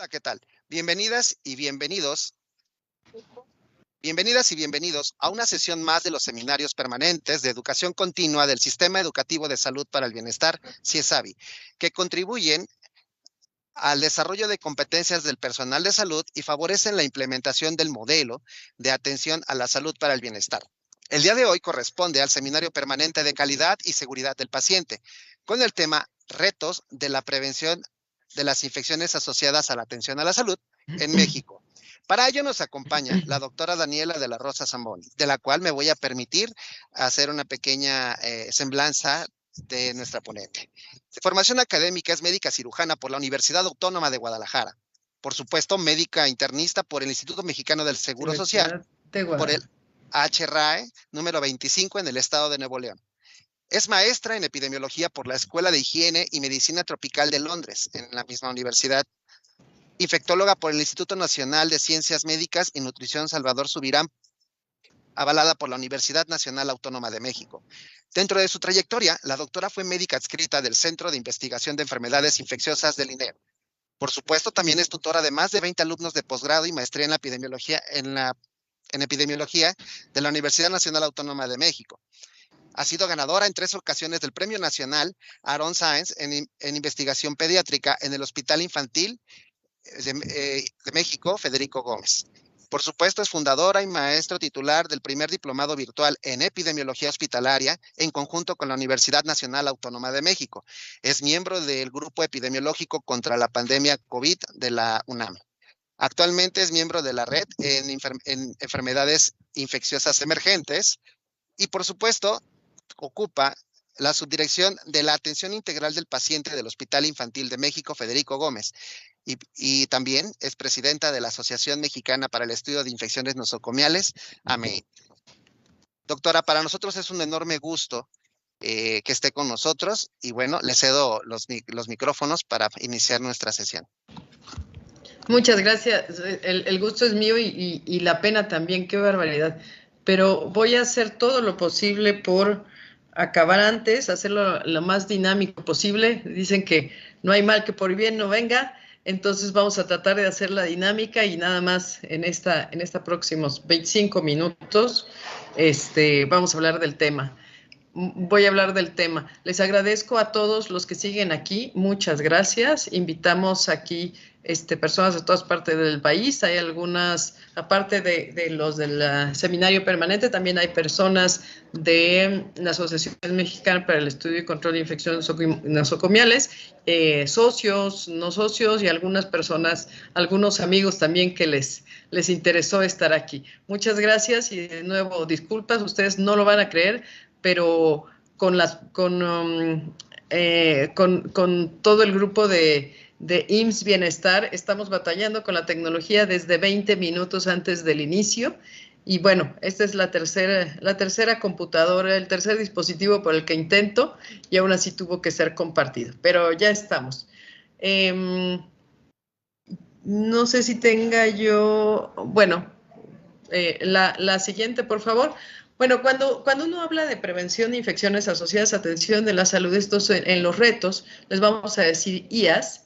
Hola, ¿qué tal? Bienvenidas y bienvenidos a una sesión más de los seminarios permanentes de educación continua del Sistema Educativo de Salud para el Bienestar, CIESABI, que contribuyen al desarrollo de competencias del personal de salud y favorecen la implementación del modelo de atención a la salud para el bienestar. El día de hoy corresponde al Seminario Permanente de Calidad y Seguridad del Paciente, con el tema Retos de la prevención de las infecciones asociadas a la atención a la salud en México. Para ello nos acompaña la doctora Daniela de la Rosa Zamboni, de la cual me voy a permitir hacer una pequeña semblanza de nuestra ponente. De formación académica es médica cirujana por la Universidad Autónoma de Guadalajara. Por supuesto, médica internista por el Instituto Mexicano del Seguro Social, por el HRAE número 25 en el estado de Nuevo León. Es maestra en epidemiología por la Escuela de Higiene y Medicina Tropical de Londres, en la misma universidad. Infectóloga por el Instituto Nacional de Ciencias Médicas y Nutrición Salvador Subirán, avalada por la Universidad Nacional Autónoma de México. Dentro de su trayectoria, la doctora fue médica adscrita del Centro de Investigación de Enfermedades Infecciosas del INER. Por supuesto, también es tutora de más de 20 alumnos de posgrado y maestría en epidemiología de la Universidad Nacional Autónoma de México. Ha sido ganadora en 3 ocasiones del Premio Nacional Aaron Sáenz en investigación pediátrica en el Hospital Infantil de México, Federico Gómez. Por supuesto, es fundadora y maestro titular del primer diplomado virtual en epidemiología hospitalaria en conjunto con la Universidad Nacional Autónoma de México. Es miembro del grupo epidemiológico contra la pandemia COVID de la UNAM. Actualmente es miembro de la red en enfermedades infecciosas emergentes y, por supuesto, ocupa la subdirección de la atención integral del paciente del Hospital Infantil de México, Federico Gómez, y también es presidenta de la Asociación Mexicana para el Estudio de Infecciones Nosocomiales, AMEI. Doctora, para nosotros es un enorme gusto que esté con nosotros y bueno, le cedo los micrófonos para iniciar nuestra sesión. Muchas gracias. El gusto es mío y la pena también, qué barbaridad. Pero voy a hacer todo lo posible por acabar antes, hacerlo lo más dinámico posible. Dicen que no hay mal que por bien no venga, entonces vamos a tratar de hacer la dinámica y nada más en esta próximos 25 minutos vamos a hablar del tema. Voy a hablar del tema. Les agradezco a todos los que siguen aquí. Muchas gracias. Invitamos aquí personas de todas partes del país. Hay algunas, aparte de los del seminario permanente, también hay personas de la Asociación Mexicana para el Estudio y Control de Infecciones Nosocomiales, socios, no socios y algunas personas, algunos amigos también que les interesó estar aquí. Muchas gracias y de nuevo disculpas. Ustedes no lo van a creer, pero con todo el grupo de IMSS Bienestar estamos batallando con la tecnología desde 20 minutos antes del inicio. Y bueno, esta es la tercera computadora, el tercer dispositivo por el que intento y aún así tuvo que ser compartido. Pero ya estamos. No sé si tenga yo... Bueno, la siguiente, por favor. Bueno, cuando uno habla de prevención de infecciones asociadas a atención de la salud, estos en los retos, les vamos a decir IAS.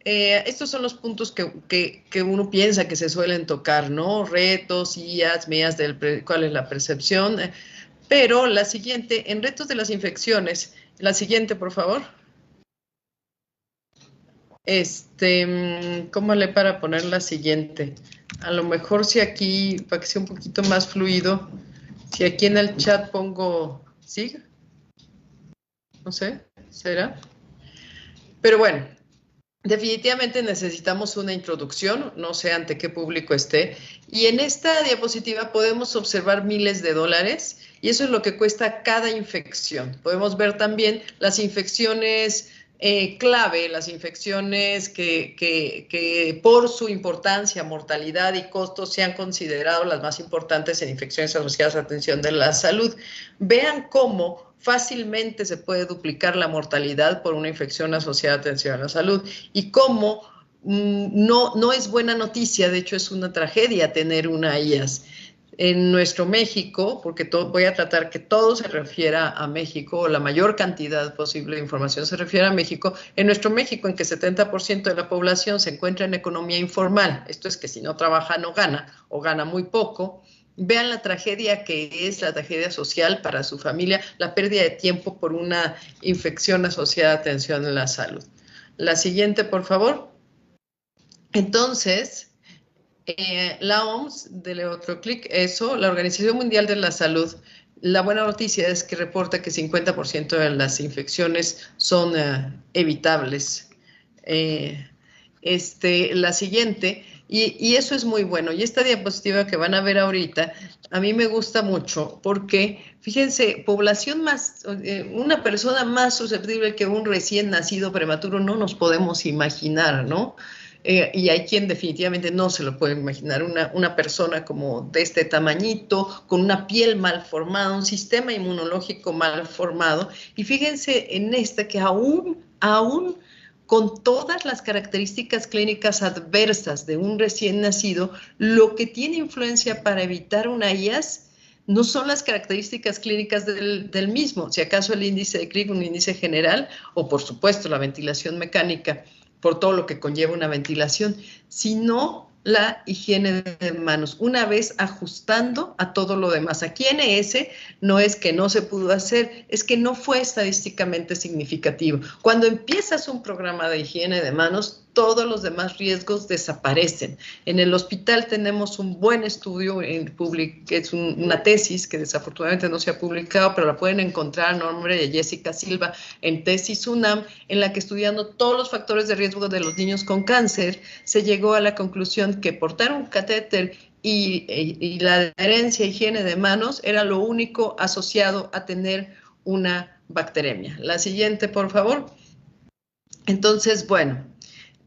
Estos son los puntos que uno piensa que se suelen tocar, ¿no? Retos, IAS, MEAS, cuál es la percepción. Pero la siguiente, en retos de las infecciones, la siguiente, por favor. ¿Cómo le para poner la siguiente? A lo mejor si aquí, para que sea un poquito más fluido, si aquí en el chat pongo, ¿sí? No sé, ¿será? Pero bueno, definitivamente necesitamos una introducción, no sé ante qué público esté, y en esta diapositiva podemos observar miles de dólares, y eso es lo que cuesta cada infección. Podemos ver también las infecciones clave, las infecciones que por su importancia, mortalidad y costo se han considerado las más importantes en infecciones asociadas a atención de la salud. Vean cómo fácilmente se puede duplicar la mortalidad por una infección asociada a atención a la salud y cómo no es buena noticia, de hecho es una tragedia tener una IAS. En nuestro México, porque voy a tratar que todo se refiera a México, o la mayor cantidad posible de información se refiere a México, en nuestro México, en que 70% de la población se encuentra en economía informal, esto es que si no trabaja no gana, o gana muy poco, vean la tragedia que es la tragedia social para su familia, la pérdida de tiempo por una infección asociada a atención en la salud. La siguiente, por favor. Entonces, la OMS, dele otro clic, eso, la Organización Mundial de la Salud, la buena noticia es que reporta que 50% de las infecciones son evitables. La siguiente, y eso es muy bueno, y esta diapositiva que van a ver ahorita, a mí me gusta mucho porque, fíjense, población más, una persona más susceptible que un recién nacido prematuro no nos podemos imaginar, ¿no? Y hay quien definitivamente no se lo puede imaginar, una persona como de este tamañito, con una piel mal formada, un sistema inmunológico mal formado, y fíjense en esta que aún con todas las características clínicas adversas de un recién nacido, lo que tiene influencia para evitar una IAS no son las características clínicas del mismo, si acaso el índice de Crick, un índice general, o por supuesto la ventilación mecánica, por todo lo que conlleva una ventilación, sino la higiene de manos, una vez ajustando a todo lo demás. Aquí en ES no es que no se pudo hacer, es que no fue estadísticamente significativo. Cuando empiezas un programa de higiene de manos, todos los demás riesgos desaparecen. En el hospital tenemos un buen estudio, que es una tesis que desafortunadamente no se ha publicado, pero la pueden encontrar a nombre de Jessica Silva en Tesis UNAM, en la que estudiando todos los factores de riesgo de los niños con cáncer, se llegó a la conclusión que portar un catéter y la adherencia a higiene de manos era lo único asociado a tener una bacteremia. La siguiente, por favor. Entonces, bueno,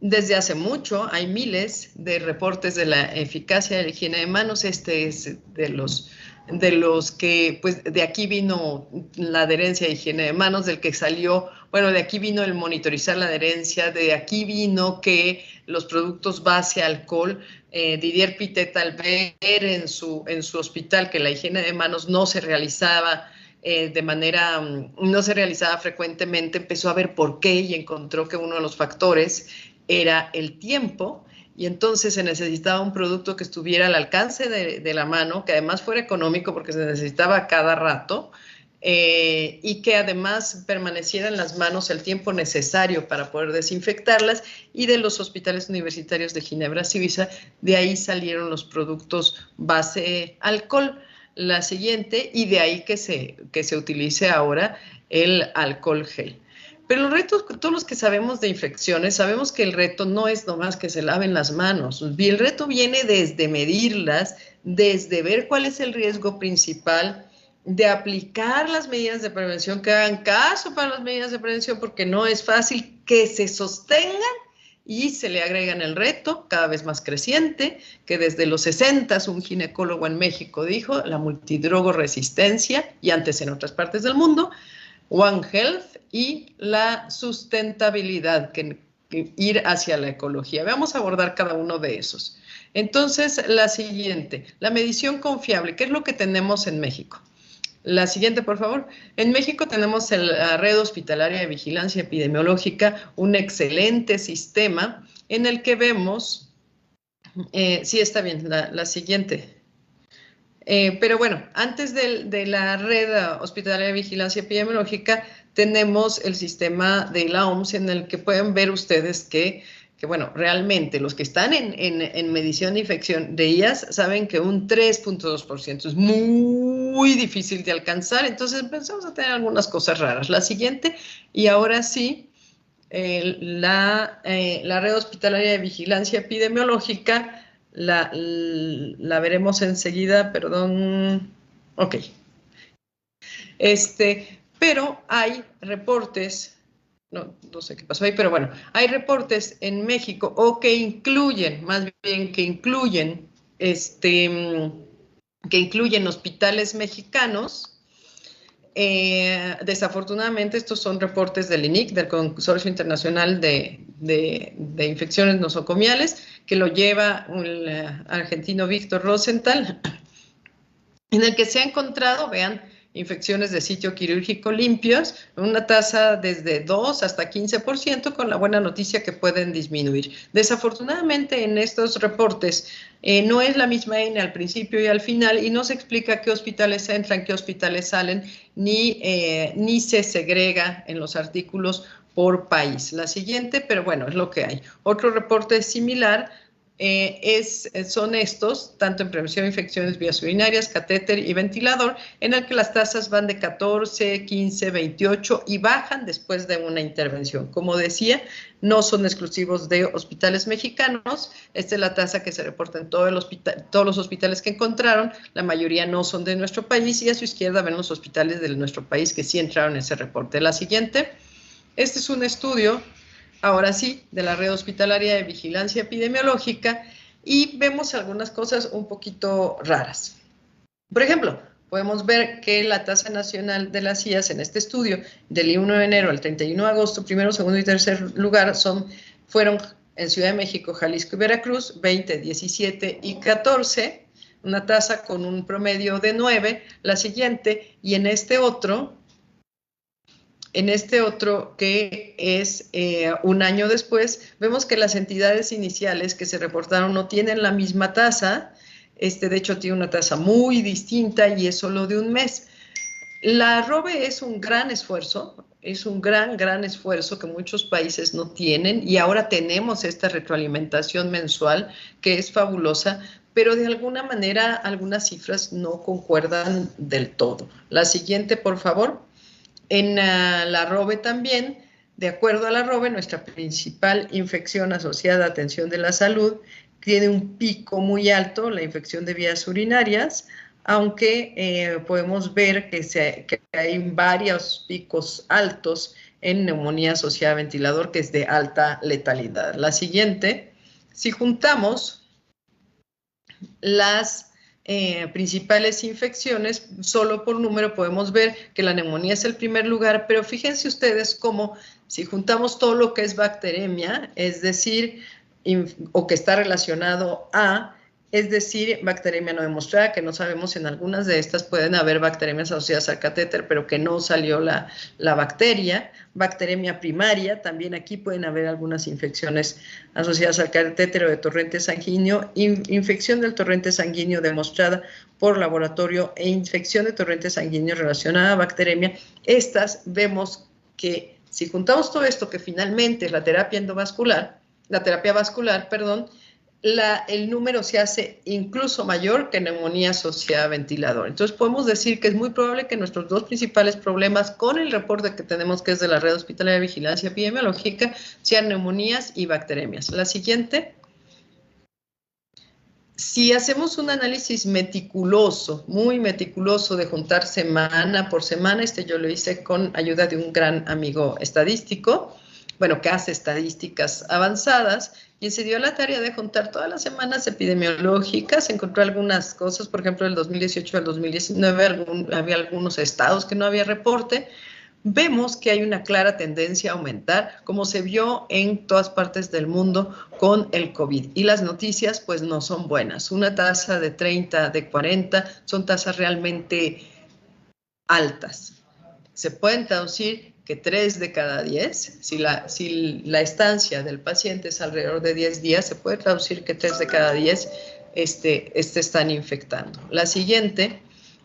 desde hace mucho hay miles de reportes de la eficacia de la higiene de manos. Este es de los que, pues, de aquí vino la adherencia de higiene de manos, del que salió, bueno, de aquí vino el monitorizar la adherencia, de aquí vino que los productos base alcohol, Didier Pitet, al ver en su hospital que la higiene de manos no se realizaba no se realizaba frecuentemente, empezó a ver por qué y encontró que uno de los factores era el tiempo, y entonces se necesitaba un producto que estuviera al alcance de la mano, que además fuera económico porque se necesitaba cada rato, y que además permaneciera en las manos el tiempo necesario para poder desinfectarlas. Y de los hospitales universitarios de Ginebra, Suiza, de ahí salieron los productos base alcohol. La siguiente, y de ahí que se utilice ahora el alcohol gel. Pero los retos, todos los que sabemos de infecciones, sabemos que el reto no es nomás que se laven las manos. Y el reto viene desde medirlas, desde ver cuál es el riesgo principal, de aplicar las medidas de prevención, que hagan caso para las medidas de prevención, porque no es fácil que se sostengan, y se le agregan el reto cada vez más creciente, que desde los 60 un ginecólogo en México dijo, la multidrogoresistencia, y antes en otras partes del mundo, One Health y la sustentabilidad, que ir hacia la ecología. Vamos a abordar cada uno de esos. Entonces, la siguiente, la medición confiable, ¿qué es lo que tenemos en México? La siguiente, por favor. En México tenemos la Red Hospitalaria de Vigilancia Epidemiológica, un excelente sistema en el que vemos, sí está bien, la siguiente. Pero bueno, antes de la Red Hospitalaria de Vigilancia Epidemiológica, tenemos el sistema de la OMS en el que pueden ver ustedes que bueno, realmente los que están en medición de infección de IAS saben que un 3.2% es muy difícil de alcanzar, entonces empezamos a tener algunas cosas raras. La siguiente, y ahora sí, la Red Hospitalaria de Vigilancia Epidemiológica, la veremos enseguida, perdón, ok. Pero hay reportes, no sé qué pasó ahí, pero bueno, hay reportes en México, o que incluyen, más bien que incluyen hospitales mexicanos. Desafortunadamente estos son reportes del INIC, del Consorcio Internacional de Infecciones Nosocomiales, que lo lleva el argentino Víctor Rosenthal, en el que se ha encontrado, vean, infecciones de sitio quirúrgico limpios, una tasa desde 2 hasta 15%, con la buena noticia que pueden disminuir. Desafortunadamente, en estos reportes no es la misma N al principio y al final, y no se explica qué hospitales entran, qué hospitales salen, ni se segrega en los artículos por país. La siguiente, pero bueno, es lo que hay. Otro reporte similar son estos, tanto en prevención de infecciones vías urinarias, catéter y ventilador, en el que las tasas van de 14, 15, 28 y bajan después de una intervención. Como decía, no son exclusivos de hospitales mexicanos. Esta es la tasa que se reporta en todos los hospitales que encontraron. La mayoría no son de nuestro país, y a su izquierda ven los hospitales de nuestro país que sí entraron en ese reporte. La siguiente, este es un estudio, ahora sí, de la Red Hospitalaria de Vigilancia Epidemiológica, y vemos algunas cosas un poquito raras. Por ejemplo, podemos ver que la tasa nacional de las CIAS en este estudio, del 1 de enero al 31 de agosto, primero, segundo y tercer lugar fueron en Ciudad de México, Jalisco y Veracruz, 20, 17 y 14, una tasa con un promedio de 9, la siguiente, y en este otro que es un año después, vemos que las entidades iniciales que se reportaron no tienen la misma tasa. De hecho, tiene una tasa muy distinta y es solo de un mes. La ROVE es un gran esfuerzo, es un gran esfuerzo que muchos países no tienen, y ahora tenemos esta retroalimentación mensual que es fabulosa, pero de alguna manera algunas cifras no concuerdan del todo. La siguiente, por favor. En la ROVE también, de acuerdo a la ROVE, nuestra principal infección asociada a atención de la salud tiene un pico muy alto, la infección de vías urinarias, aunque podemos ver que hay varios picos altos en neumonía asociada a ventilador, que es de alta letalidad. La siguiente, si juntamos las principales infecciones, solo por número podemos ver que la neumonía es el primer lugar, pero fíjense ustedes cómo si juntamos todo lo que es bacteremia, es decir, o que está relacionado a, es decir, bacteremia no demostrada, que no sabemos si en algunas de estas pueden haber bacteremias asociadas al catéter, pero que no salió la bacteria. Bacteremia primaria, también aquí pueden haber algunas infecciones asociadas al catéter o de torrente sanguíneo, infección del torrente sanguíneo demostrada por laboratorio e infección de torrente sanguíneo relacionada a bacteremia. Estas vemos que si juntamos todo esto, que finalmente es la terapia vascular, el número se hace incluso mayor que neumonía asociada a ventilador. Entonces podemos decir que es muy probable que nuestros dos principales problemas con el reporte que tenemos, que es de la Red Hospitalaria de Vigilancia Epidemiológica, sean neumonías y bacteremias. La siguiente. Si hacemos un análisis meticuloso, muy meticuloso, de juntar semana por semana, yo lo hice con ayuda de un gran amigo estadístico, bueno, que hace estadísticas avanzadas, y se dio la tarea de juntar todas las semanas epidemiológicas. Encontró algunas cosas, por ejemplo, del 2018 al 2019 había algunos estados que no había reporte. Vemos que hay una clara tendencia a aumentar, como se vio en todas partes del mundo con el COVID. Y las noticias, pues, no son buenas. Una tasa de 30, de 40, son tasas realmente altas. Se pueden traducir que 3 de cada 10, si la estancia del paciente es alrededor de 10 días, se puede traducir que 3 de cada 10 están infectando. La siguiente,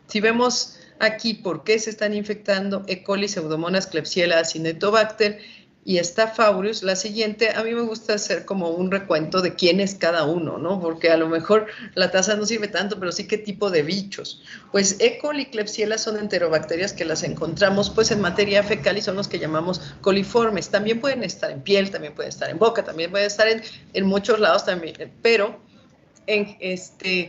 si vemos aquí por qué se están infectando: E. coli, Pseudomonas, Klebsiella, Acinetobacter y Staph aureus. La siguiente, a mí me gusta hacer como un recuento de quién es cada uno, ¿no? Porque a lo mejor la tasa no sirve tanto, pero sí qué tipo de bichos. Pues E. coli y Klebsiella son enterobacterias que las encontramos pues en materia fecal y son los que llamamos coliformes. También pueden estar en piel, también pueden estar en boca, también pueden estar en muchos lados también, pero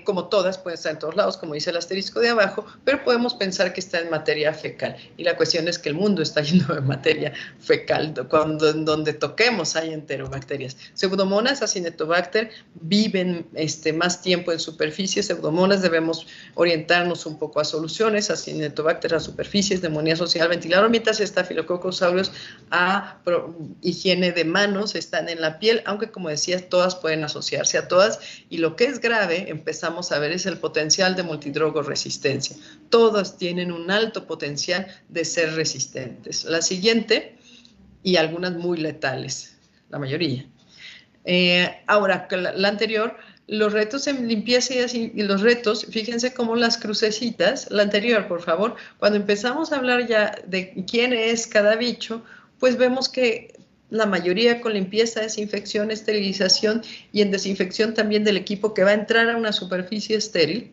como todas, pueden estar en todos lados, como dice el asterisco de abajo, pero podemos pensar que está en materia fecal. Y la cuestión es que el mundo está lleno de materia fecal, en donde toquemos hay enterobacterias. Pseudomonas, Acinetobacter, viven más tiempo en superficie. Pseudomonas debemos orientarnos un poco a soluciones, Acinetobacter a superficies, neumonía asociada al ventilador, mientras Staphylococcus aureus a higiene de manos, están en la piel, aunque como decía, todas pueden asociarse a todas, y lo que que es grave, empezamos a ver, es el potencial de multidrogoresistencia. Todas tienen un alto potencial de ser resistentes. La siguiente, y algunas muy letales, la mayoría. Ahora, la anterior, los retos en limpieza y los retos, fíjense cómo las crucecitas, la anterior, por favor, cuando empezamos a hablar ya de quién es cada bicho, pues vemos que la mayoría con limpieza, desinfección, esterilización y en desinfección también del equipo que va a entrar a una superficie estéril,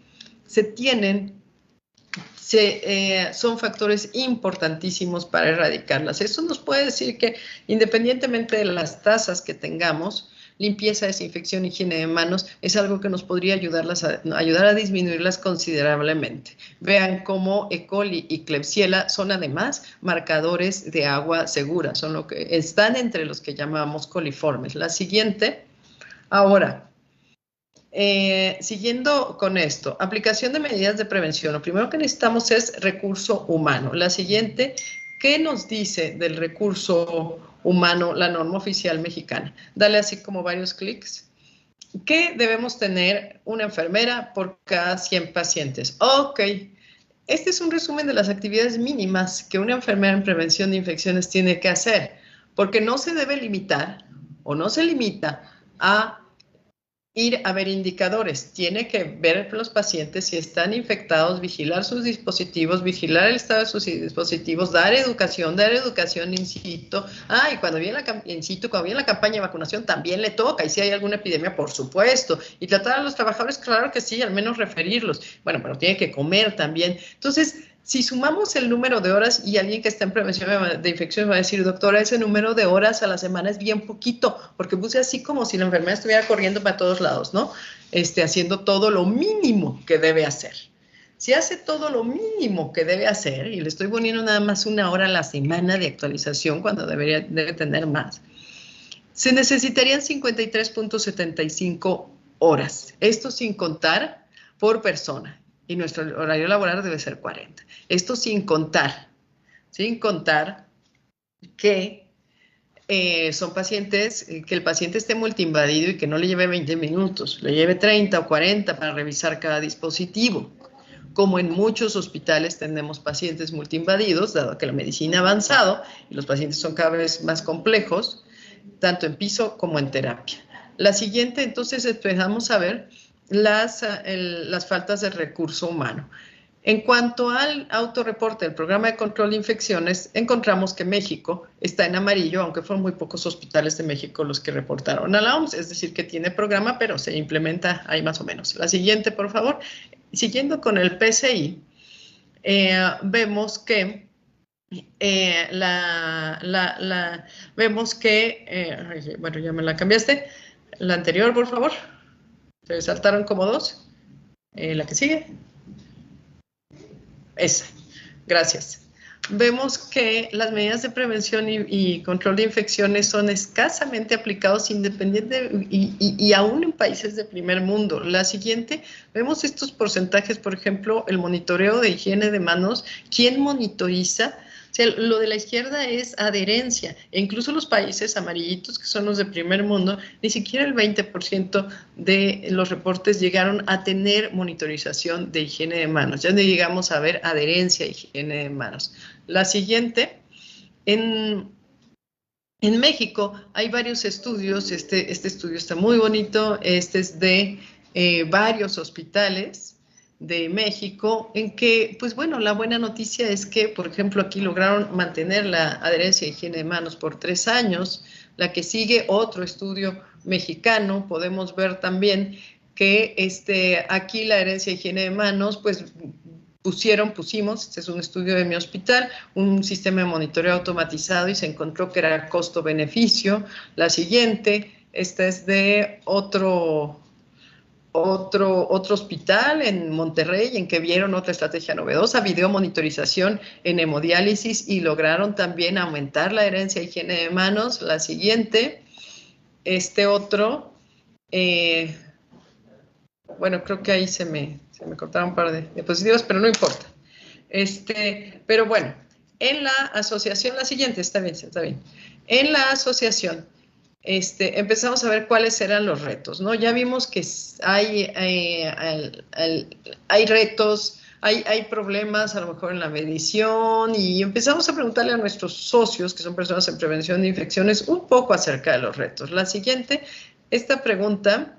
son factores importantísimos para erradicarlas. Eso nos puede decir que independientemente de las tasas que tengamos, limpieza, desinfección, higiene de manos, es algo que nos podría ayudar a disminuirlas considerablemente. Vean cómo E. coli y Klebsiella son además marcadores de agua segura, están entre los que llamamos coliformes. La siguiente, ahora, siguiendo con esto, aplicación de medidas de prevención. Lo primero que necesitamos es recurso humano. La siguiente, ¿qué nos dice del recurso humano la norma oficial mexicana? Dale así como varios clics. ¿Qué debemos tener una enfermera por cada 100 pacientes? Ok, este es un resumen de las actividades mínimas que una enfermera en prevención de infecciones tiene que hacer, porque no se debe limitar o no se limita a ir a ver indicadores, tiene que ver los pacientes si están infectados, vigilar sus dispositivos, vigilar el estado de sus dispositivos, dar educación in situ. Y cuando viene la campaña de vacunación también le toca, y si hay alguna epidemia, por supuesto, y tratar a los trabajadores, claro que sí, al menos referirlos. Bueno, pero tiene que comer también. Entonces, si sumamos el número de horas y alguien que está en prevención de infecciones va a decir, doctora, ese número de horas a la semana es bien poquito, porque puse así como si la enfermera estuviera corriendo para todos lados, ¿no? Haciendo todo lo mínimo que debe hacer. Si hace todo lo mínimo que debe hacer, y le estoy poniendo nada más 1 hora a la semana de actualización cuando debe tener más, se necesitarían 53.75 horas. Esto sin contar por persona. Y nuestro horario laboral debe ser 40. Esto sin contar que son pacientes, que el paciente esté multiinvadido y que no le lleve 20 minutos, le lleve 30 o 40 para revisar cada dispositivo. Como en muchos hospitales tenemos pacientes multiinvadidos, dado que la medicina ha avanzado y los pacientes son cada vez más complejos, tanto en piso como en terapia. La siguiente, entonces, empezamos a ver las faltas de recurso humano. En cuanto al autorreporte del programa de control de infecciones, encontramos que México está en amarillo, aunque fueron muy pocos hospitales de México los que reportaron a la OMS, es decir, que tiene programa, pero se implementa ahí más o menos. La siguiente, por favor. Siguiendo con el PCI, vemos que bueno, ya me la cambiaste. La anterior, por favor. Se saltaron como 2. La que sigue. Esa. Gracias. Vemos que las medidas de prevención y control de infecciones son escasamente aplicados independientemente y aún en países de primer mundo. La siguiente, vemos estos porcentajes, por ejemplo, el monitoreo de higiene de manos. ¿Quién monitoriza? O sea, lo de la izquierda es adherencia, e incluso los países amarillitos, que son los de primer mundo, ni siquiera el 20% de los reportes llegaron a tener monitorización de higiene de manos. Ya no llegamos a ver adherencia a higiene de manos. La siguiente, en México hay varios estudios, este estudio está muy bonito, este es de varios hospitales de México, en que, pues bueno, la buena noticia es que, por ejemplo, aquí lograron mantener la adherencia a higiene de manos por 3 años. La que sigue, otro estudio mexicano, podemos ver también que aquí la adherencia a higiene de manos, pues pusimos, este es un estudio de mi hospital, un sistema de monitoreo automatizado y se encontró que era costo-beneficio. La siguiente, esta es de otro hospital en Monterrey, en que vieron otra estrategia novedosa, videomonitorización en hemodiálisis, y lograron también aumentar la adherencia a higiene de manos. La siguiente, bueno, creo que ahí se me cortaron un par de diapositivas, pero no importa. Pero bueno, en la asociación, la siguiente, está bien. En la asociación, empezamos a ver cuáles eran los retos, ¿no? Ya vimos que hay retos, hay problemas a lo mejor en la medición y empezamos a preguntarle a nuestros socios, que son personas en prevención de infecciones, un poco acerca de los retos. La siguiente, esta pregunta,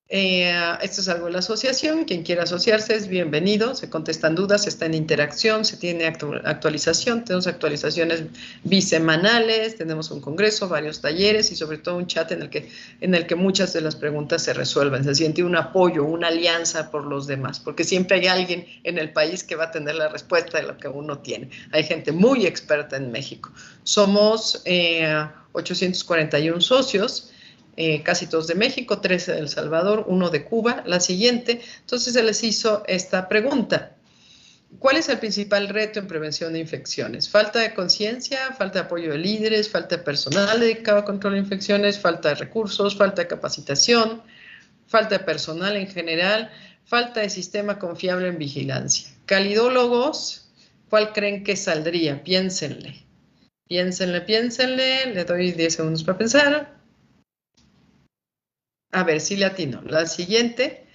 esto es algo de la asociación, quien quiera asociarse es bienvenido, se contestan dudas, está en interacción, se tiene actualización, tenemos actualizaciones bisemanales, tenemos un congreso, varios talleres y sobre todo un chat en el que muchas de las preguntas se resuelven, se siente un apoyo, una alianza por los demás, porque siempre hay alguien en el país que va a tener la respuesta de lo que uno tiene. Hay gente muy experta en México. Somos 841 socios, casi todos de México, 13 de El Salvador, 1 de Cuba. La siguiente, entonces se les hizo esta pregunta. ¿Cuál es el principal reto en prevención de infecciones? Falta de conciencia, falta de apoyo de líderes, falta de personal dedicado a control de infecciones, falta de recursos, falta de capacitación, falta de personal en general, falta de sistema confiable en vigilancia. Calidólogos, ¿cuál creen que saldría? Piénsenle. Piénsenle. Le doy 10 segundos para pensar. A ver si le atino. La siguiente,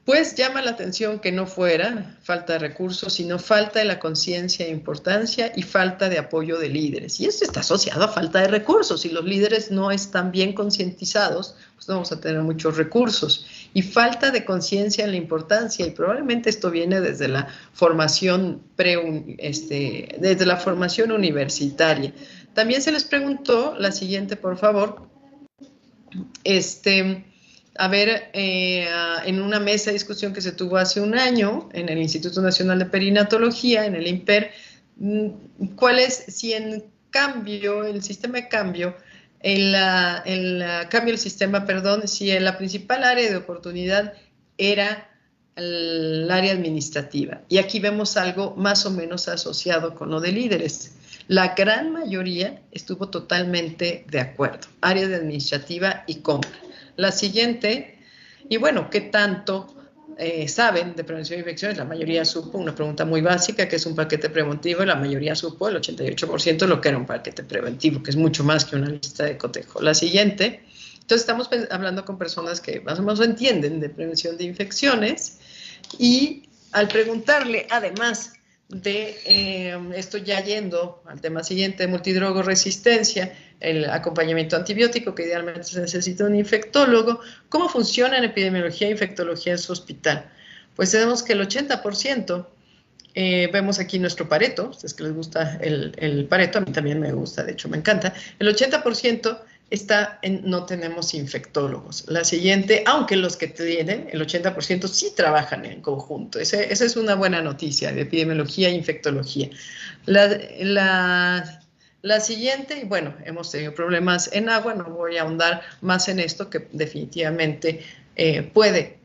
pues llama la atención que no fuera falta de recursos, sino falta de la conciencia e importancia y falta de apoyo de líderes. Y esto está asociado a falta de recursos. Si los líderes no están bien concientizados, pues no vamos a tener muchos recursos. Y falta de conciencia en la importancia, y probablemente esto viene desde la formación desde la formación universitaria. También se les preguntó, la siguiente, por favor, a ver, en una mesa de discusión que se tuvo hace un año en el Instituto Nacional de Perinatología, en el INPER, cuál es, si en cambio, el sistema de cambio, cambio del sistema, perdón, si la principal área de oportunidad era el área administrativa. Y aquí vemos algo más o menos asociado con lo de líderes. La gran mayoría estuvo totalmente de acuerdo. Área de administrativa y compra. La siguiente, y bueno, ¿qué tanto saben de prevención de infecciones? La mayoría supo una pregunta muy básica, que es un paquete preventivo, y la mayoría supo, el 88%, lo que era un paquete preventivo, que es mucho más que una lista de cotejo. La siguiente, entonces estamos hablando con personas que más o menos entienden de prevención de infecciones, y al preguntarle, además de esto, ya yendo al tema siguiente, multidrogoresistencia, el acompañamiento antibiótico, que idealmente se necesita un infectólogo, ¿cómo funciona en epidemiología e infectología en su hospital? Pues tenemos que el 80%, vemos aquí nuestro Pareto, es que les gusta el Pareto, a mí también me gusta, de hecho me encanta, el 80% está en no tenemos infectólogos. La siguiente, aunque los que tienen, el 80% sí trabajan en conjunto. Esa es una buena noticia de epidemiología e infectología. La siguiente, bueno, hemos tenido problemas en agua, no voy a ahondar más en esto, que definitivamente puede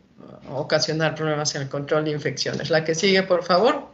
ocasionar problemas en el control de infecciones. La que sigue, por favor.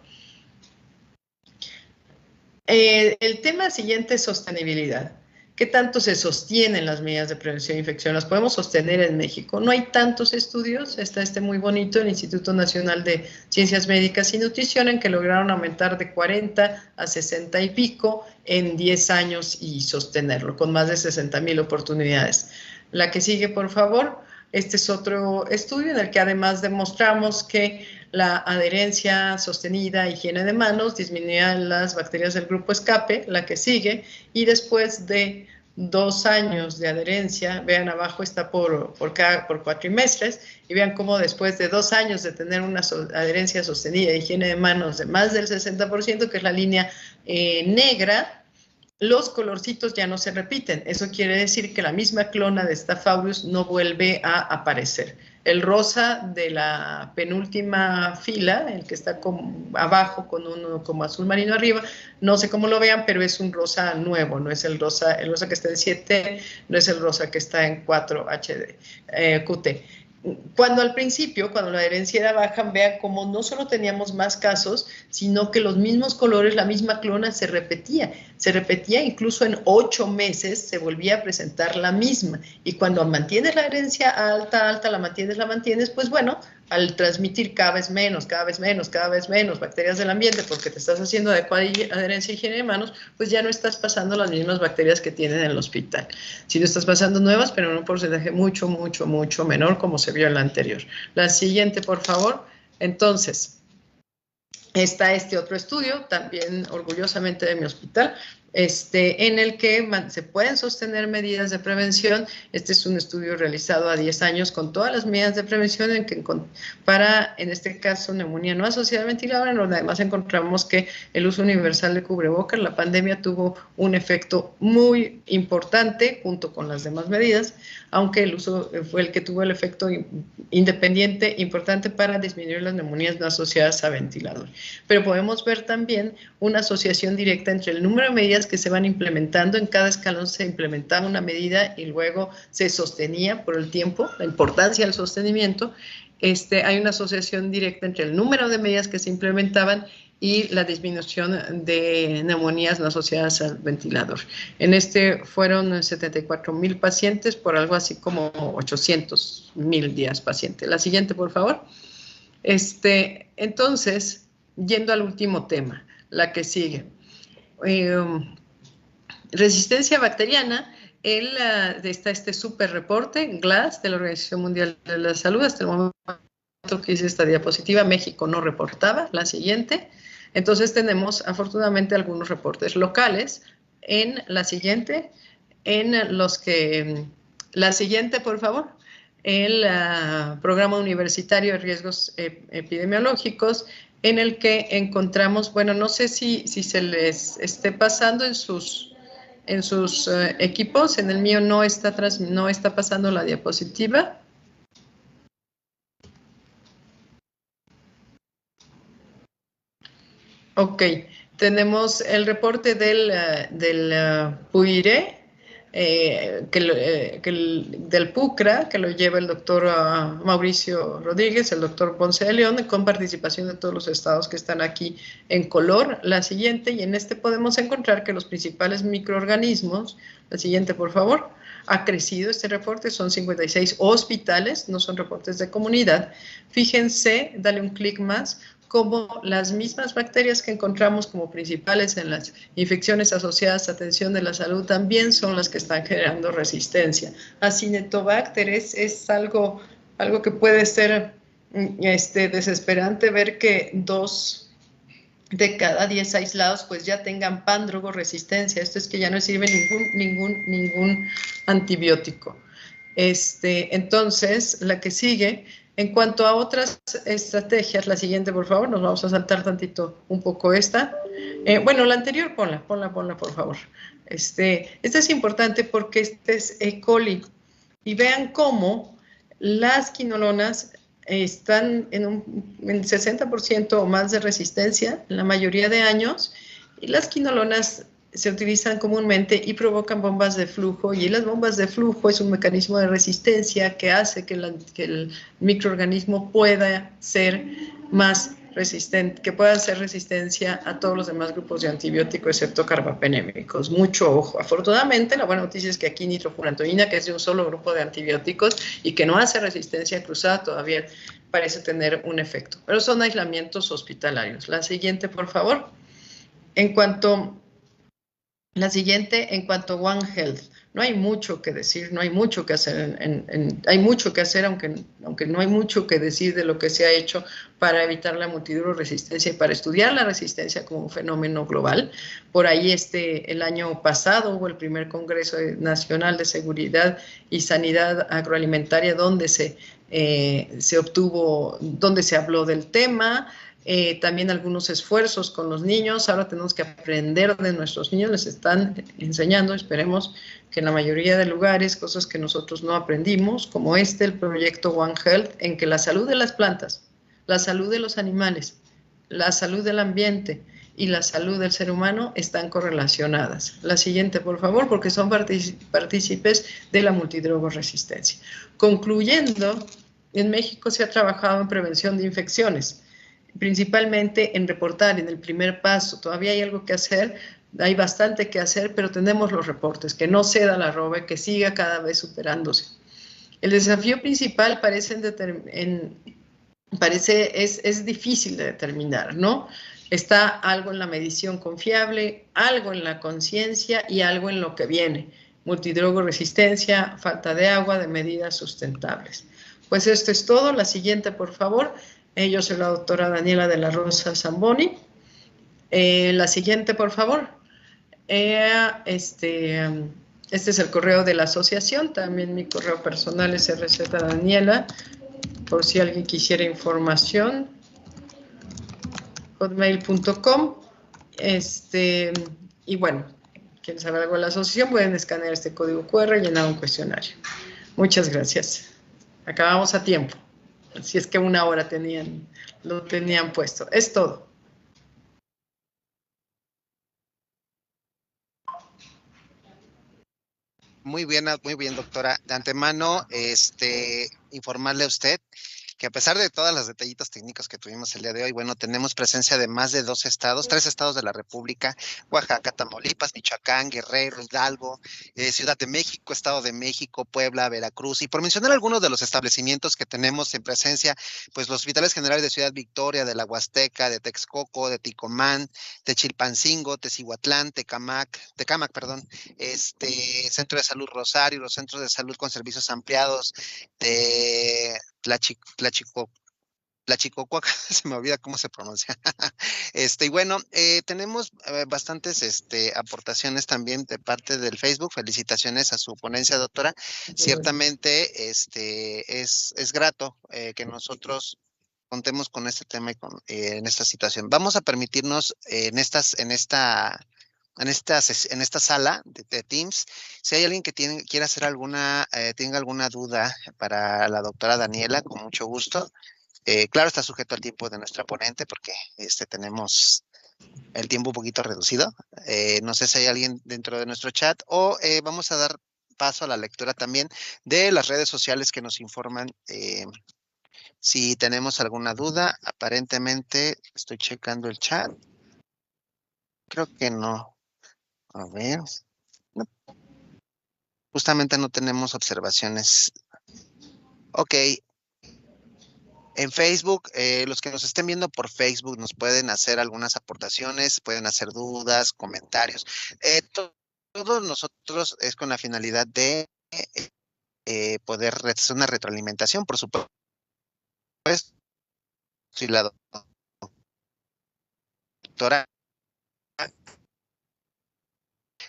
El tema siguiente es sostenibilidad. ¿Qué tanto se sostienen las medidas de prevención de infección? ¿Las podemos sostener en México? No hay tantos estudios. Está muy bonito, el Instituto Nacional de Ciencias Médicas y Nutrición, en que lograron aumentar de 40 a 60 y pico en 10 años y sostenerlo, con más de 60,000 oportunidades. La que sigue, por favor. Este es otro estudio en el que además demostramos que la adherencia sostenida, higiene de manos, disminuía las bacterias del grupo escape. La que sigue, y después de 2 años de adherencia, vean abajo está por cuatrimestres, y vean cómo después de 2 años de tener una adherencia sostenida, higiene de manos de más del 60%, que es la línea negra, los colorcitos ya no se repiten. Eso quiere decir que la misma clona de Staph aureus no vuelve a aparecer. El rosa de la penúltima fila, el que está abajo con uno como azul marino arriba, no sé cómo lo vean, pero es un rosa nuevo, no es el rosa que está en 7, no es el rosa que está en 4 QT. Cuando al principio, cuando la adherencia era baja, vean cómo no solo teníamos más casos, sino que los mismos colores, la misma clona se repetía. se repetía incluso en 8 meses, se volvía a presentar la misma. Y cuando mantienes la adherencia alta, la mantienes, pues bueno, al transmitir cada vez menos bacterias del ambiente, porque te estás haciendo adecuada adherencia y higiene de manos, pues ya no estás pasando las mismas bacterias que tienen en el hospital. Si no estás pasando nuevas, pero en un porcentaje mucho menor, como se vio en la anterior. La siguiente, por favor. Entonces, está este otro estudio, también orgullosamente de mi hospital, en el que se pueden sostener medidas de prevención. Este es un estudio realizado a 10 años con todas las medidas de prevención para, en este caso, neumonía no asociada a ventilador, donde además encontramos que el uso universal de cubrebocas, la pandemia tuvo un efecto muy importante junto con las demás medidas, aunque el uso fue el que tuvo el efecto independiente importante para disminuir las neumonías no asociadas a ventilador. Pero podemos ver también una asociación directa entre el número de medidas que se van implementando. En cada escalón se implementaba una medida y luego se sostenía por el tiempo, la importancia del sostenimiento. Hay una asociación directa entre el número de medidas que se implementaban y la disminución de neumonías no asociadas al ventilador. En fueron 74,000 pacientes por algo así como 800,000 días paciente. La siguiente, por favor. Entonces, yendo al último tema, la que sigue. Resistencia bacteriana. Está este super reporte, GLASS, de la Organización Mundial de la Salud. Hasta el momento que hice esta diapositiva, México no reportaba. La siguiente. Entonces tenemos, afortunadamente, algunos reportes locales. En la siguiente, la siguiente, por favor. El programa universitario de riesgos epidemiológicos, en el que encontramos, bueno, no sé si se les esté pasando en sus equipos. En el mío no está pasando la diapositiva. Ok, tenemos el reporte del PUIRE, del PUCRA, que lo lleva el doctor Mauricio Rodríguez, el doctor Ponce de León, con participación de todos los estados que están aquí en color. La siguiente, y en podemos encontrar que los principales microorganismos, la siguiente, por favor, ha crecido este reporte, son 56 hospitales, no son reportes de comunidad. Fíjense, dale un clic más, como las mismas bacterias que encontramos como principales en las infecciones asociadas a atención de la salud también son las que están generando resistencia. Acinetobacter es algo que puede ser desesperante ver que 2 de cada 10 aislados pues ya tengan pandrogo resistencia. Esto es que ya no sirve ningún antibiótico. Entonces, la que sigue. En cuanto a otras estrategias, la siguiente, por favor, nos vamos a saltar tantito un poco esta. Bueno, la anterior, ponla, por favor. Esta es importante porque este es E. coli. Y vean cómo las quinolonas están en 60% o más de resistencia en la mayoría de años, y las quinolonas se utilizan comúnmente y provocan bombas de flujo, y las bombas de flujo es un mecanismo de resistencia que hace que el microorganismo pueda ser más resistente, que pueda hacer resistencia a todos los demás grupos de antibióticos excepto carbapenémicos. Mucho ojo. Afortunadamente, la buena noticia es que aquí nitrofurantoína, que es de un solo grupo de antibióticos y que no hace resistencia cruzada, todavía parece tener un efecto. Pero son aislamientos hospitalarios. La siguiente, por favor. La siguiente, en cuanto a One Health, no hay mucho que decir, no hay mucho que hacer, hay mucho que hacer, aunque no hay mucho que decir de lo que se ha hecho para evitar la multidruresistencia y para estudiar la resistencia como un fenómeno global. Por ahí el año pasado hubo el primer Congreso Nacional de Seguridad y Sanidad Agroalimentaria donde se habló del tema. También algunos esfuerzos con los niños. Ahora tenemos que aprender de nuestros niños, les están enseñando, esperemos que en la mayoría de lugares, cosas que nosotros no aprendimos, como el proyecto One Health, en que la salud de las plantas, la salud de los animales, la salud del ambiente y la salud del ser humano están correlacionadas. La siguiente, por favor, porque son partícipes de la multidrogoresistencia. Concluyendo, en México se ha trabajado en prevención de infecciones, principalmente en reportar en el primer paso. Todavía hay algo que hacer, hay bastante que hacer, pero tenemos los reportes, que no ceda la arroba, que siga cada vez superándose. El desafío principal es difícil de determinar, ¿no? Está algo en la medición confiable, algo en la conciencia y algo en lo que viene. Multidrogoresistencia, falta de agua, de medidas sustentables. Pues esto es todo. La siguiente, por favor. Yo soy la doctora Daniela de la Rosa Zamboni. La siguiente, por favor. Este es el correo de la asociación. También mi correo personal es rzdaniela, por si alguien quisiera información. hotmail.com. Y bueno, quieren saber algo de la asociación, pueden escanear este código QR y llenar un cuestionario. Muchas gracias. Acabamos a tiempo. Si es que una hora lo tenían puesto. Es todo. Muy bien, doctora. De antemano, informarle a usted que a pesar de todos los detallitos técnicos que tuvimos el día de hoy, bueno, tenemos presencia de más de 2 estados, 3 estados de la República: Oaxaca, Tamaulipas, Michoacán, Guerrero, Hidalgo, Ciudad de México, Estado de México, Puebla, Veracruz. Y por mencionar algunos de los establecimientos que tenemos en presencia, pues los hospitales generales de Ciudad Victoria, de la Huasteca, de Texcoco, de Ticomán, de Chilpancingo, Tecihuatlán, Tecámac, perdón, Centro de Salud Rosario, los centros de salud con servicios ampliados de Tlachicocuac, se me olvida cómo se pronuncia. Y bueno, tenemos bastantes aportaciones también de parte del Facebook. Felicitaciones a su ponencia, doctora. Ciertamente es grato que nosotros contemos con este tema y en esta situación. Vamos a permitirnos en esta sala de Teams, si hay alguien que quiera hacer tenga alguna duda para la doctora Daniela, con mucho gusto. Claro, está sujeto al tiempo de nuestra ponente porque tenemos el tiempo un poquito reducido. No sé si hay alguien dentro de nuestro chat o vamos a dar paso a la lectura también de las redes sociales que nos informan si tenemos alguna duda. Aparentemente estoy checando el chat. Creo que no. A ver. No, justamente no tenemos observaciones. Ok. En Facebook, los que nos estén viendo por Facebook nos pueden hacer algunas aportaciones, pueden hacer dudas, comentarios. Todos nosotros es con la finalidad de poder hacer una retroalimentación, por supuesto. Si la doctora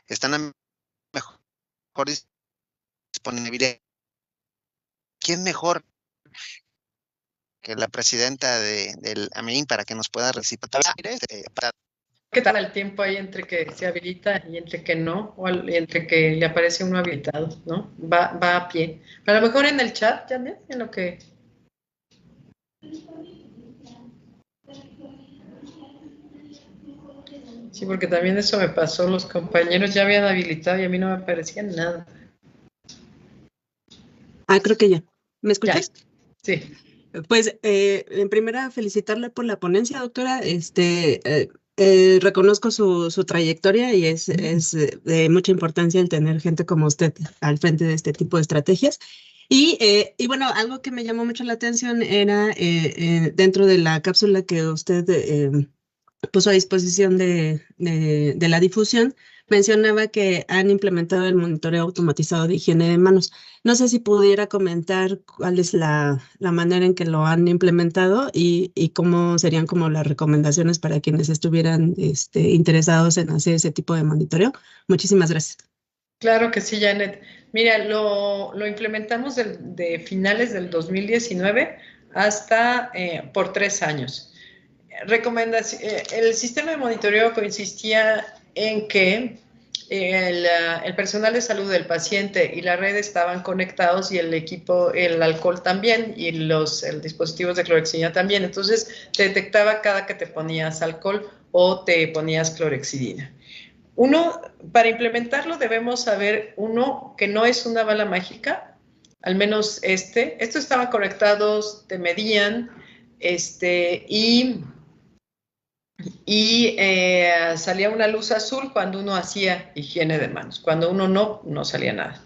está en la mejor disponibilidad, ¿quién mejor que la presidenta del AMEIN para que nos pueda recibir? ¿Qué tal el tiempo ahí entre que se habilita y entre que no? Y entre que le aparece uno habilitado, ¿no? Va a pie. A lo mejor en el chat, Janet, en lo que... Sí, porque también eso me pasó. Los compañeros ya habían habilitado y a mí no me aparecía nada. Creo que ya. ¿Me escuchas? Ya. Sí. Pues, en primera, felicitarle por la ponencia, doctora. Reconozco su trayectoria y es de mucha importancia el tener gente como usted al frente de este tipo de estrategias. Y bueno, algo que me llamó mucho la atención era dentro de la cápsula que usted puso a disposición de la difusión, mencionaba que han implementado el monitoreo automatizado de higiene de manos. No sé si pudiera comentar cuál es la manera en que lo han implementado y cómo serían como las recomendaciones para quienes estuvieran interesados en hacer ese tipo de monitoreo. Muchísimas gracias. Claro que sí, Janet. Mira, lo implementamos de finales del 2019 hasta por 3 años. El sistema de monitoreo consistía en que el personal de salud del paciente y la red estaban conectados y el equipo, el alcohol también y los dispositivos de clorexidina también. Entonces te detectaba cada que te ponías alcohol o te ponías clorexidina. Para implementarlo debemos saber, que no es una bala mágica, al menos estos estaban conectados, te medían, y y salía una luz azul cuando uno hacía higiene de manos. Cuando uno no salía nada.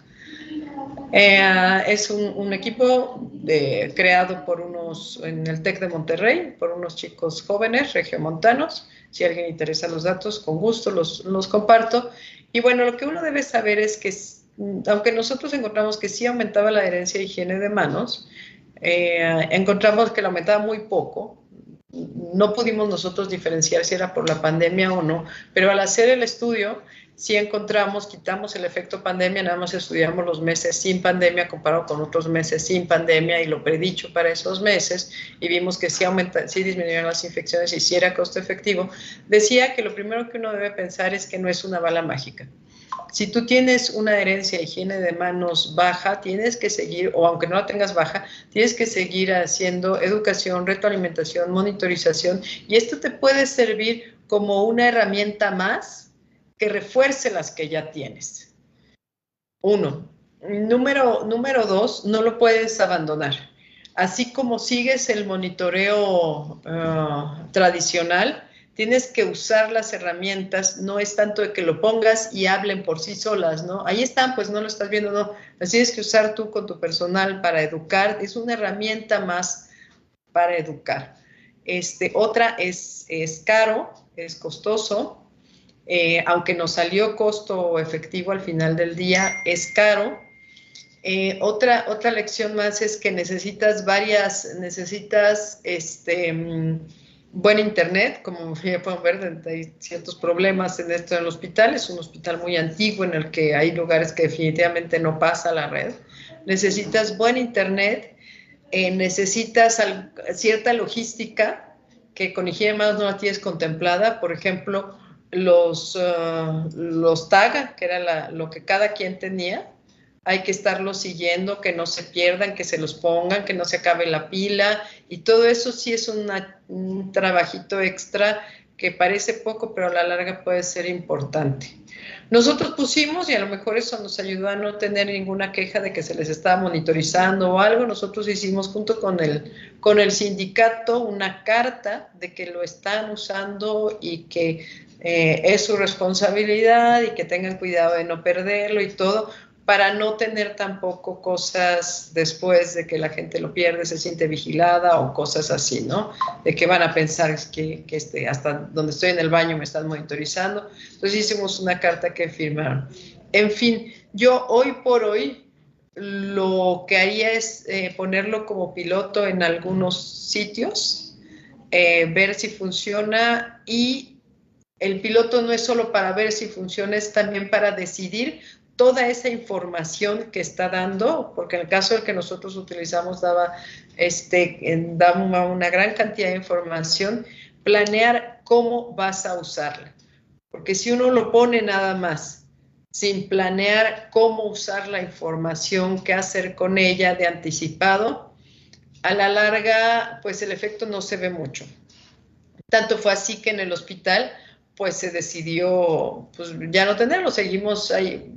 Es un equipo creado por en el TEC de Monterrey, por unos chicos jóvenes regiomontanos. Si a alguien interesa los datos, con gusto los comparto. Y bueno, lo que uno debe saber es que, aunque nosotros encontramos que sí aumentaba la adherencia a higiene de manos, encontramos que la aumentaba muy poco. No pudimos nosotros diferenciar si era por la pandemia o no, pero al hacer el estudio, sí encontramos, quitamos el efecto pandemia, nada más estudiamos los meses sin pandemia comparado con otros meses sin pandemia y lo predicho para esos meses, y vimos que sí disminuyeron las infecciones y sí era costo efectivo. Decía que lo primero que uno debe pensar es que no es una bala mágica. Si tú tienes una adherencia a higiene de manos baja, tienes que seguir, o aunque no la tengas baja, tienes que seguir haciendo educación, retroalimentación, monitorización, y esto te puede servir como una herramienta más que refuerce las que ya tienes. Uno. Número dos, no lo puedes abandonar. Así como sigues el monitoreo tradicional, tienes que usar las herramientas, no es tanto de que lo pongas y hablen por sí solas, ¿no? Ahí están, pues no lo estás viendo, no. Las tienes que usar tú con tu personal para educar, es una herramienta más para educar. Otra es caro, es costoso, aunque nos salió costo efectivo al final del día, es caro. Otra lección más es que necesitas buen internet, como ya pueden ver, hay ciertos problemas en esto del hospital, es un hospital muy antiguo en el que hay lugares que definitivamente no pasa la red. Necesitas buen internet, necesitas cierta logística que con higiene de manos no la tienes contemplada, por ejemplo, los tag, que era lo que cada quien tenía, hay que estarlos siguiendo, que no se pierdan, que se los pongan, que no se acabe la pila, y todo eso sí es un trabajito extra que parece poco, pero a la larga puede ser importante. Nosotros pusimos, y a lo mejor eso nos ayudó a no tener ninguna queja de que se les estaba monitorizando o algo, nosotros hicimos junto con el sindicato una carta de que lo están usando y que es su responsabilidad y que tengan cuidado de no perderlo y todo, para no tener tampoco cosas después de que la gente lo pierde, se siente vigilada o cosas así, ¿no? De que van a pensar que hasta donde estoy en el baño me están monitorizando. Entonces hicimos una carta que firmaron. En fin, yo hoy por hoy lo que haría es ponerlo como piloto en algunos sitios, ver si funciona, y el piloto no es solo para ver si funciona, es también para decidir toda esa información que está dando, porque en el caso del que nosotros utilizamos daba una gran cantidad de información, planear cómo vas a usarla. Porque si uno lo pone nada más, sin planear cómo usar la información, qué hacer con ella de anticipado, a la larga, pues el efecto no se ve mucho. Tanto fue así que en el hospital, pues se decidió, pues ya no tenerlo, seguimos ahí.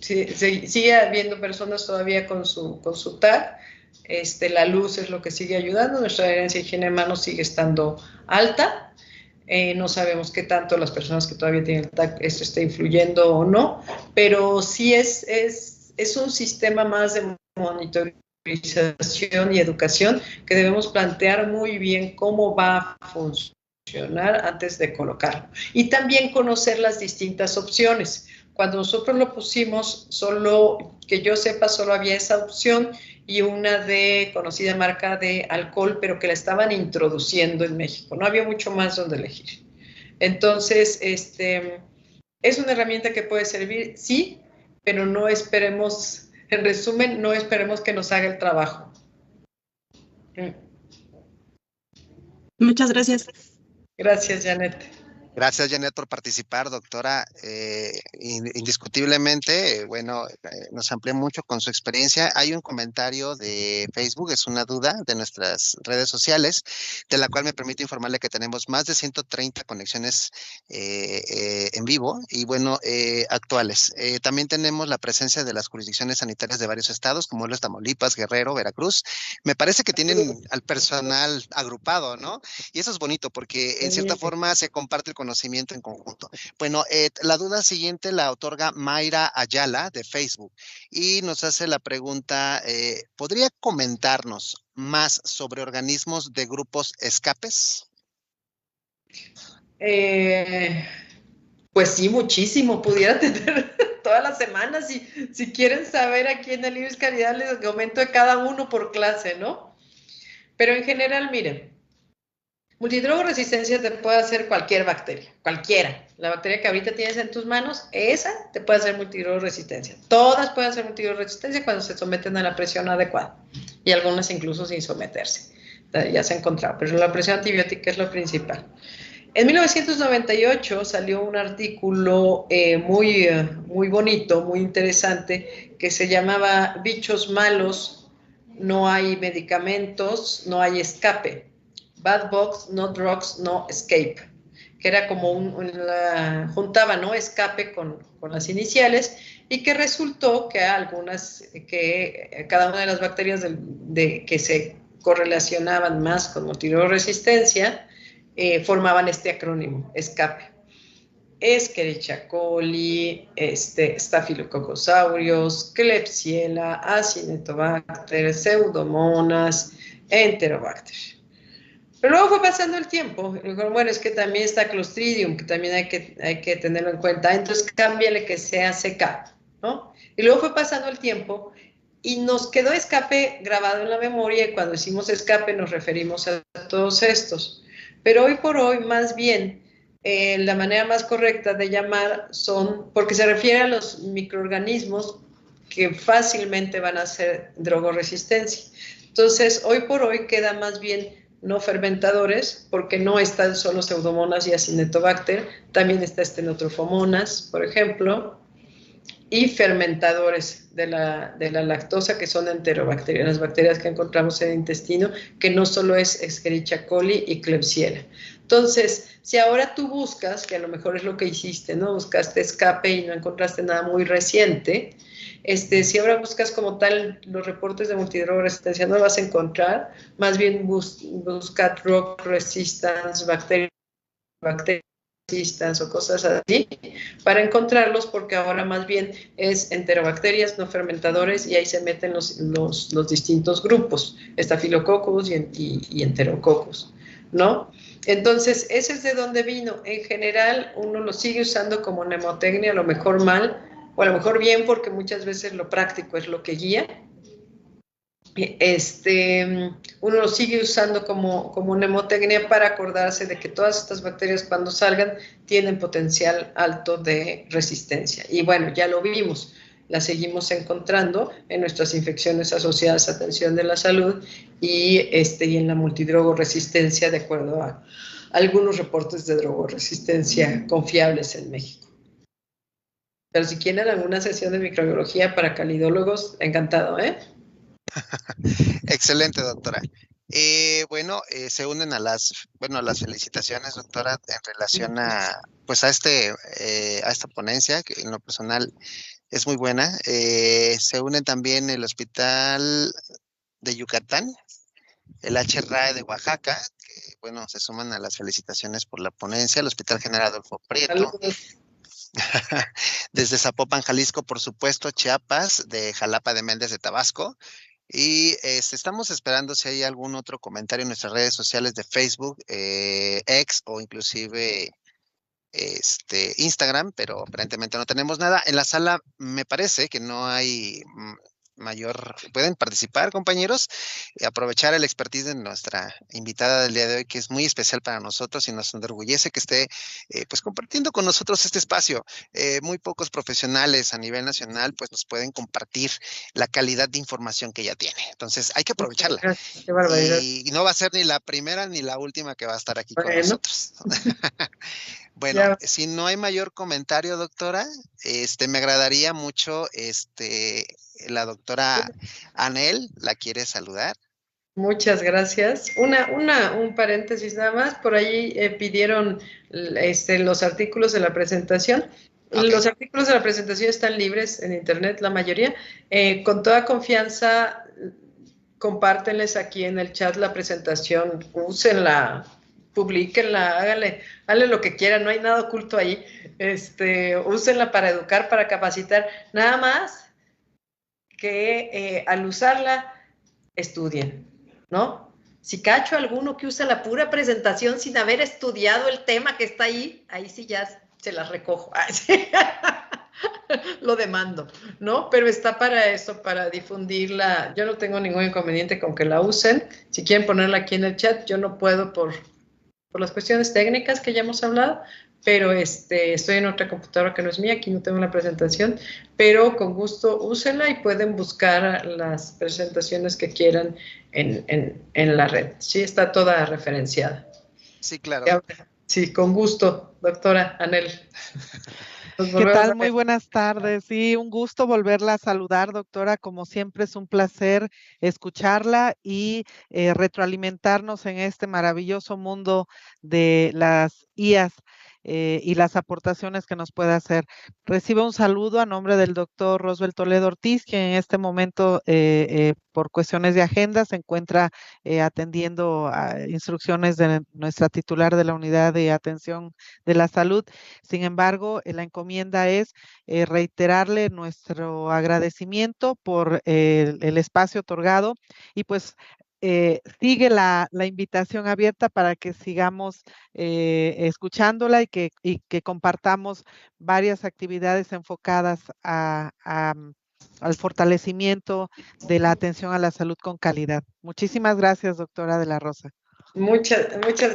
Sigue habiendo personas todavía con su tag, la luz es lo que sigue ayudando, nuestra adherencia a higiene de manos sigue estando alta, no sabemos qué tanto las personas que todavía tienen el tag esto está influyendo o no, pero sí es un sistema más de monitorización y educación que debemos plantear muy bien cómo va a funcionar antes de colocarlo, y también conocer las distintas opciones. Cuando nosotros lo pusimos, solo que yo sepa, solo había esa opción y una de conocida marca de alcohol, pero que la estaban introduciendo en México. No había mucho más donde elegir. Entonces, es una herramienta que puede servir, sí, pero no esperemos, en resumen, no esperemos que nos haga el trabajo. Muchas gracias. Gracias, Janet. Gracias, Janet, por participar, doctora. Indiscutiblemente, bueno, nos amplió mucho con su experiencia. Hay un comentario de Facebook, es una duda de nuestras redes sociales, de la cual me permite informarle que tenemos más de 130 conexiones en vivo y, bueno, actuales. También tenemos la presencia de las jurisdicciones sanitarias de varios estados, como los Tamaulipas, Guerrero, Veracruz. Me parece que tienen al personal agrupado, ¿no? Y eso es bonito porque en cierta forma se comparte el conocimiento en conjunto. Bueno, la duda siguiente la otorga Mayra Ayala de Facebook y nos hace la pregunta, ¿podría comentarnos más sobre organismos de grupos escapes? Pues sí, muchísimo. Pudiera tener todas las semanas. Si quieren saber, aquí en el Libris Caridad les comento de cada uno por clase, ¿no? Pero en general, miren, multidrogoresistencia te puede hacer cualquier bacteria, cualquiera. La bacteria que ahorita tienes en tus manos, esa te puede hacer multidrogoresistencia. Todas pueden hacer multidrogoresistencia cuando se someten a la presión adecuada. Y algunas incluso sin someterse. Ya se ha encontrado, pero la presión antibiótica es lo principal. En 1998 salió un artículo muy bonito, muy interesante, que se llamaba Bichos malos, no hay medicamentos, no hay escape. Bad Bugs, no drugs, no escape. Que era como juntaba, ¿no? Escape con las iniciales, y que resultó que cada una de las bacterias que se correlacionaban más con multidrogoresistencia formaban este acrónimo, escape. Escherichia coli, Staphylococcus aureus, Klebsiella, Acinetobacter, Pseudomonas, Enterobacter. Pero luego fue pasando el tiempo, y dijeron, bueno, es que también está Clostridium, que también hay que tenerlo en cuenta, entonces cámbiale que sea CK, ¿no? Y luego fue pasando el tiempo y nos quedó escape grabado en la memoria, y cuando decimos escape nos referimos a todos estos. Pero hoy por hoy, más bien, la manera más correcta de llamar porque se refiere a los microorganismos que fácilmente van a hacer drogoresistencia. Entonces, hoy por hoy queda más bien no fermentadores, porque no están solo Pseudomonas y Acinetobacter, también está Stenotrophomonas, por ejemplo, y fermentadores de la lactosa, que son enterobacterias, las bacterias que encontramos en el intestino, que no solo es Escherichia coli y Klebsiella. Entonces, si ahora tú buscas, que a lo mejor es lo que hiciste, ¿no? Buscaste escape y no encontraste nada muy reciente, si ahora buscas como tal los reportes de multidrogoresistencia, no lo vas a encontrar, más bien busca drug resistance, bacteria resistance o cosas así, para encontrarlos, porque ahora más bien es enterobacterias, no fermentadores, y ahí se meten los distintos grupos, Staphylococcus y Enterococcus, ¿no? Entonces, ese es de donde vino. En general, uno lo sigue usando como mnemotecnia, a lo mejor mal, o a lo mejor bien, porque muchas veces lo práctico es lo que guía. Uno lo sigue usando como mnemotecnia para acordarse de que todas estas bacterias, cuando salgan, tienen potencial alto de resistencia. Y bueno, ya lo vimos, las seguimos encontrando en nuestras infecciones asociadas a atención de la salud y en la multidrogoresistencia, de acuerdo a algunos reportes de drogoresistencia confiables en México. Pero si quieren alguna sesión de microbiología para calidólogos, encantado, ¿eh? Excelente, doctora. Bueno, se unen a las felicitaciones, doctora, en relación a esta ponencia, que en lo personal es muy buena. Se unen también el Hospital de Yucatán, el HRAE de Oaxaca, que bueno, se suman a las felicitaciones por la ponencia, el Hospital General Adolfo Prieto. Saludos. Desde Zapopan, Jalisco, por supuesto, Chiapas, de Jalapa de Méndez de Tabasco. Y estamos esperando si hay algún otro comentario en nuestras redes sociales de Facebook, X o inclusive Instagram, pero aparentemente no tenemos nada. En la sala me parece que no hay mayor. Pueden participar, compañeros, y aprovechar el expertise de nuestra invitada del día de hoy, que es muy especial para nosotros y nos enorgullece que esté pues compartiendo con nosotros este espacio. Muy pocos profesionales a nivel nacional pues nos pueden compartir la calidad de información que ella tiene. Entonces hay que aprovecharla. Qué barbaridad. Y no va a ser ni la primera ni la última que va a estar aquí con nosotros. Bueno, Ya. si no hay mayor comentario, doctora, me agradaría mucho, la doctora Anel, ¿la quiere saludar? Muchas gracias. Un paréntesis nada más. Por ahí pidieron los artículos de la presentación. Ok, Los artículos de la presentación están libres en internet, la mayoría. Con toda confianza, compártenles aquí en el chat la presentación, úsenla, publíquenla, háganle lo que quieran, no hay nada oculto ahí. Úsenla para educar, para capacitar. Nada más que al usarla, estudien, ¿no? Si cacho alguno que usa la pura presentación sin haber estudiado el tema que está ahí, ahí sí ya se las recojo. Lo demando, ¿no? Pero está para eso, para difundirla. Yo no tengo ningún inconveniente con que la usen. Si quieren ponerla aquí en el chat, yo no puedo por las cuestiones técnicas que ya hemos hablado, pero estoy en otra computadora que no es mía, aquí no tengo la presentación, pero con gusto úsenla y pueden buscar las presentaciones que quieran en la red. Sí, está toda referenciada. sí, claro. Sí, con gusto, doctora Anel. ¿Qué tal? Muy buenas tardes. Sí, un gusto volverla a saludar, doctora. Como siempre es un placer escucharla y retroalimentarnos en este maravilloso mundo de las IAs y las aportaciones que nos puede hacer. Recibe un saludo a nombre del doctor Rosbel Toledo Ortiz, quien en este momento, por cuestiones de agenda, se encuentra atendiendo a instrucciones de nuestra titular de la Unidad de Atención de la Salud. Sin embargo, la encomienda es reiterarle nuestro agradecimiento por el espacio otorgado y pues sigue la invitación abierta para que sigamos escuchándola y que compartamos varias actividades enfocadas al fortalecimiento de la atención a la salud con calidad. Muchísimas gracias, doctora de la Rosa. Muchas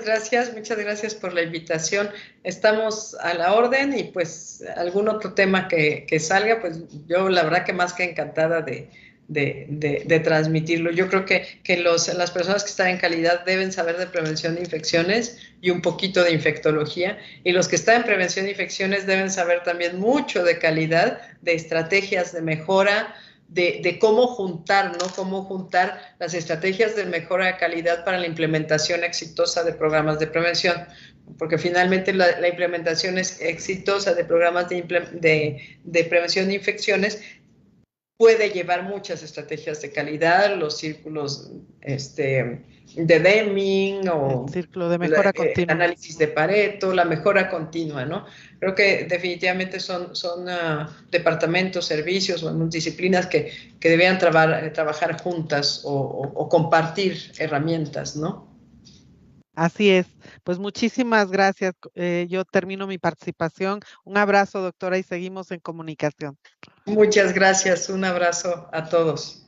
gracias por la invitación. Estamos a la orden y pues algún otro tema que salga, pues yo la verdad que más que encantada de transmitirlo. Yo creo que las personas que están en calidad deben saber de prevención de infecciones y un poquito de infectología, y los que están en prevención de infecciones deben saber también mucho de calidad, de estrategias de mejora, de cómo juntar, ¿no? Cómo juntar las estrategias de mejora de calidad para la implementación exitosa de programas de prevención, porque finalmente la implementación exitosa de programas de prevención de infecciones puede llevar muchas estrategias de calidad, los círculos de Deming o el círculo de mejora continua. El análisis de Pareto, la mejora continua, ¿no? Creo que definitivamente son departamentos, servicios o disciplinas que debían trabajar juntas o compartir herramientas, ¿no? Así es. Pues muchísimas gracias. Yo termino mi participación. Un abrazo, doctora, y seguimos en comunicación. Muchas gracias. Un abrazo a todos.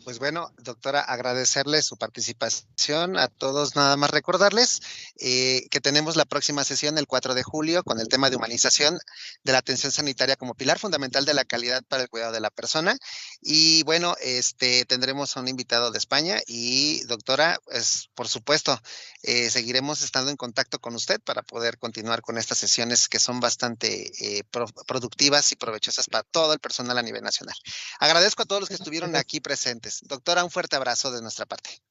Pues bueno, doctora, agradecerle su participación a todos. Nada más recordarles que tenemos la próxima sesión el 4 de julio con el tema de humanización de la atención sanitaria como pilar fundamental de la calidad para el cuidado de la persona. Y bueno, tendremos a un invitado de España y doctora, pues, por supuesto, seguiremos estando en contacto con usted para poder continuar con estas sesiones que son bastante productivas y provechosas para todo el personal a nivel nacional. Agradezco a todos los que estuvieron aquí presentes. Doctora, un fuerte abrazo de nuestra parte.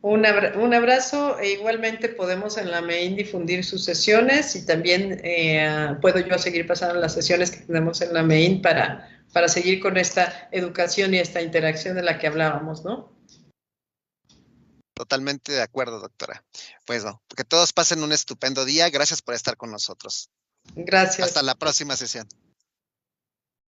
Un abrazo, e igualmente podemos en la MEIN difundir sus sesiones y también puedo yo seguir pasando las sesiones que tenemos en la MEIN para seguir con esta educación y esta interacción de la que hablábamos, ¿no? Totalmente de acuerdo, doctora. Pues no, que todos pasen un estupendo día. Gracias por estar con nosotros. Gracias. Hasta la próxima sesión.